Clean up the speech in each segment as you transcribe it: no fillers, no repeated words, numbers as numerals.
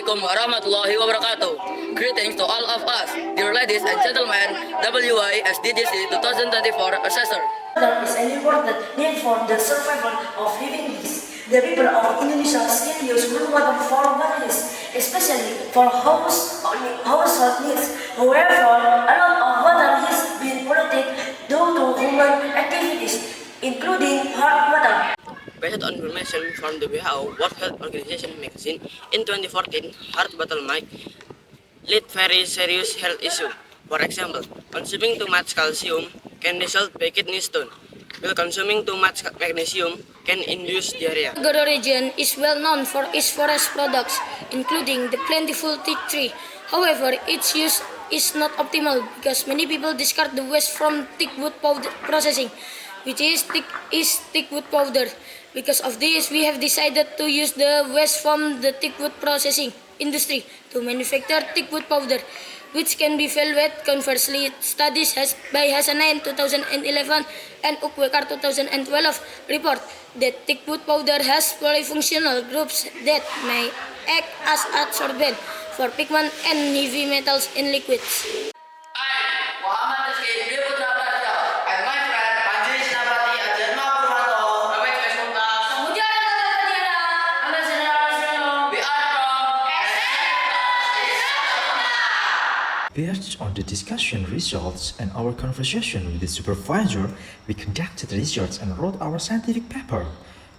Assalamualaikum warahmatullahi wabarakatuh. Greetings to all of us, dear ladies and gentlemen, SDGs 2024 Assessor. Water is an important need for the survival of living beings. The people of Indonesia still use groundwater for water use, especially for household needs. However, a lot of water has been polluted due to human activities, including hard water. Based on information from the WHO World Health Organization magazine, in 2014, heart bottleneck lead very serious health issue. For example, consuming too much calcium can result in kidney stone, while consuming too much magnesium can induce diarrhea. Goro region is well known for its forest products, including the plentiful teak tree. However, its use is not optimal because many people discard the waste from teak wood powder processing, which is teak wood powder. Because of this, we have decided to use the waste from the teak wood processing industry to manufacture teak wood powder, which can be valued. Conversely, studies by Hasanain 2011 and Ukwekar 2012 report that teak wood powder has polyfunctional groups that may act as adsorbent for pigment and heavy metals in liquids. Based on the discussion results and our conversation with the supervisor, we conducted research and wrote our scientific paper,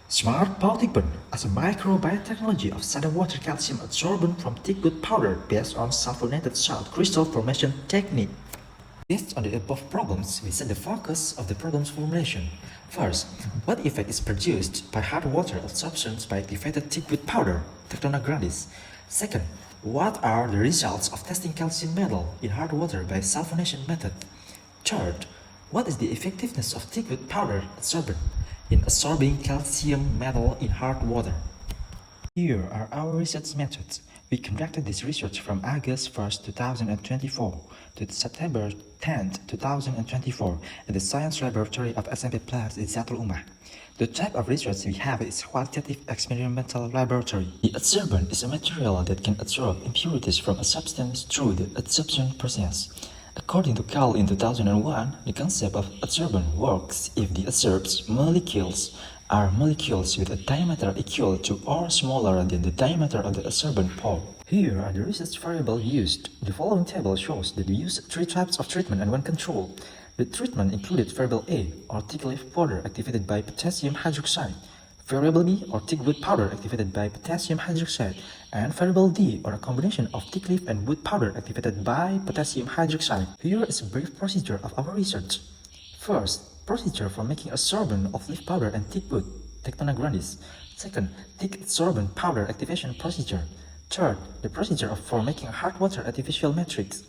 Smart Powteakbent as a microbiotechnology of sudden water calcium adsorbent from teak wood powder based on sulfonated salt crystal formation technique. Based on the above problems, we set the focus of the problem's formulation. First, what effect is produced by hard water absorption by activated teak wood powder, Tectona grandis? Second, what are the results of testing calcium metal in hard water by sulfonation method? Third, what is the effectiveness of teak wood powder adsorbent in absorbing calcium metal in hard water? Here are our research methods. We conducted this research from August 1st, 2024 to September 10th, 2024 at the Science Laboratory of SMP Plus Izzatul Ummah. The type of research we have is qualitative experimental laboratory. The adsorbent is a material that can absorb impurities from a substance through the adsorption process. According to Carl in 2001, the concept of adsorbent works if the adsorbed molecules are molecules with a diameter equal to or smaller than the diameter of the adsorbent pore. Here are the research variables used. The following table shows that we used 3 types of treatment and 1 control. The treatment included variable A, or teak leaf powder activated by potassium hydroxide, variable B, or teak wood powder activated by potassium hydroxide, and variable D, or a combination of teak leaf and wood powder activated by potassium hydroxide. Here is a brief procedure of our research. First, procedure for making adsorbent of leaf powder and teak wood, Tectona grandis. Second, teak adsorbent powder activation procedure. Third, the procedure for making hard water artificial matrix.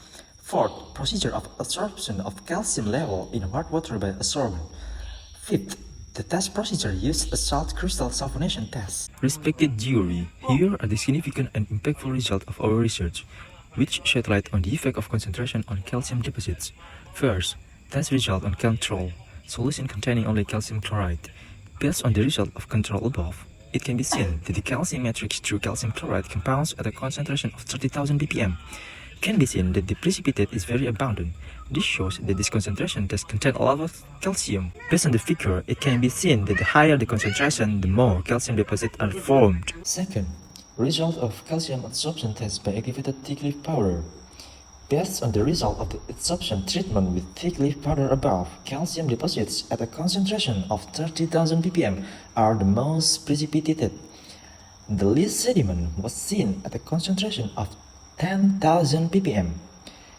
Fourth, procedure of absorption of calcium level in hard water by adsorbent. Fifth, the test procedure used a salt crystal sulfonation test. Respected jury, here are the significant and impactful results of our research, which shed light on the effect of concentration on calcium deposits. First, test result on control, solution containing only calcium chloride. Based on the result of control above, it can be seen that the calcium matrix through calcium chloride compounds at a concentration of 30,000 ppm. Can be seen that the precipitate is very abundant. This shows that this concentration does contain a lot of calcium. Based on the figure, it can be seen that the higher the concentration, the more calcium deposits are formed. Second, result of calcium adsorption test by activated teak leaf powder. Based on the result of the adsorption treatment with teak leaf powder above, calcium deposits at a concentration of 30,000 ppm are the most precipitated. The least sediment was seen at a concentration of 10,000 ppm.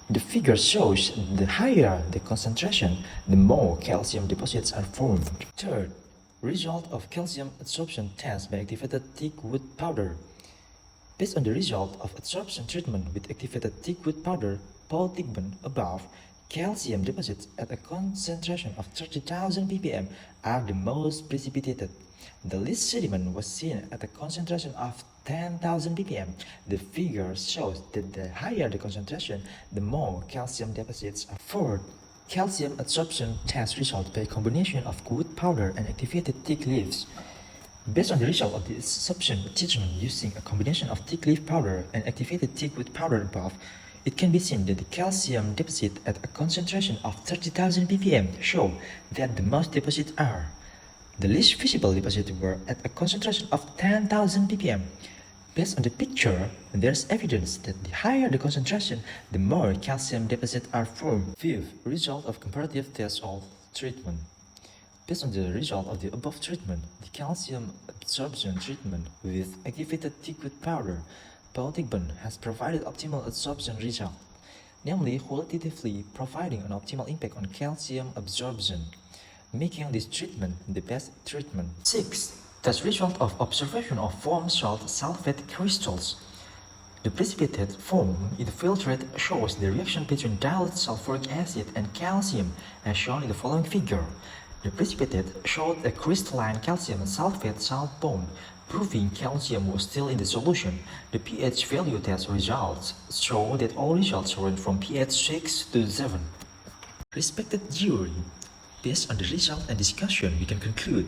The figure shows the higher the concentration, the more calcium deposits are formed. Third, result of calcium adsorption test by activated teak wood powder. Based on the result of adsorption treatment with activated teak wood powder, Powteakbent above, calcium deposits at a concentration of 30,000 ppm are the most precipitated. The least sediment was seen at a concentration of 10,000 ppm. The figure shows that the higher the concentration, the more calcium deposits are formed. Calcium adsorption test result by combination of wood powder and activated teak leaves. Based on the result of the absorption treatment using a combination of thick leaf powder and activated thick wood powder above, it can be seen that the calcium deposit at a concentration of 30,000 ppm show that the most deposits are. The least visible deposits were at a concentration of 10,000 ppm. Based on the picture, there is evidence that the higher the concentration, the more calcium deposits are formed. Fifth, result of comparative test of treatment. Based on the result of the above treatment, the calcium absorption treatment with activated thick wood powder, Powteakbent has provided optimal absorption result, namely qualitatively providing an optimal impact on calcium absorption, making this treatment the best treatment. 6. Test result of observation of foam salt sulfate crystals. The precipitated foam in the filtrate shows the reaction between dilute sulfuric acid and calcium as shown in the following figure. The precipitate showed a crystalline calcium sulfate salt bond, proving calcium was still in the solution. The pH value test results show that all results range from pH 6 to 7. Respected jury, based on the result and discussion, we can conclude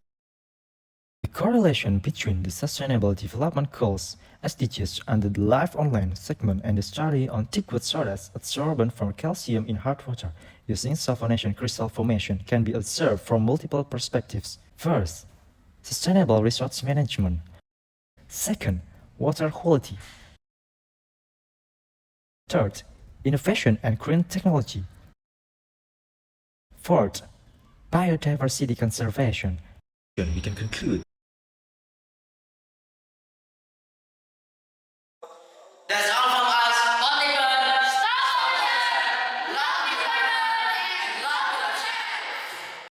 the correlation between the Sustainable Development Goals (SDGs) under the Live Online segment and the study on thick wood sodas absorbent from calcium in hard water using sulfonation crystal formation can be observed from multiple perspectives. First, sustainable resource management. Second, water quality. Third, innovation and green technology. Fourth, biodiversity conservation. We can conclude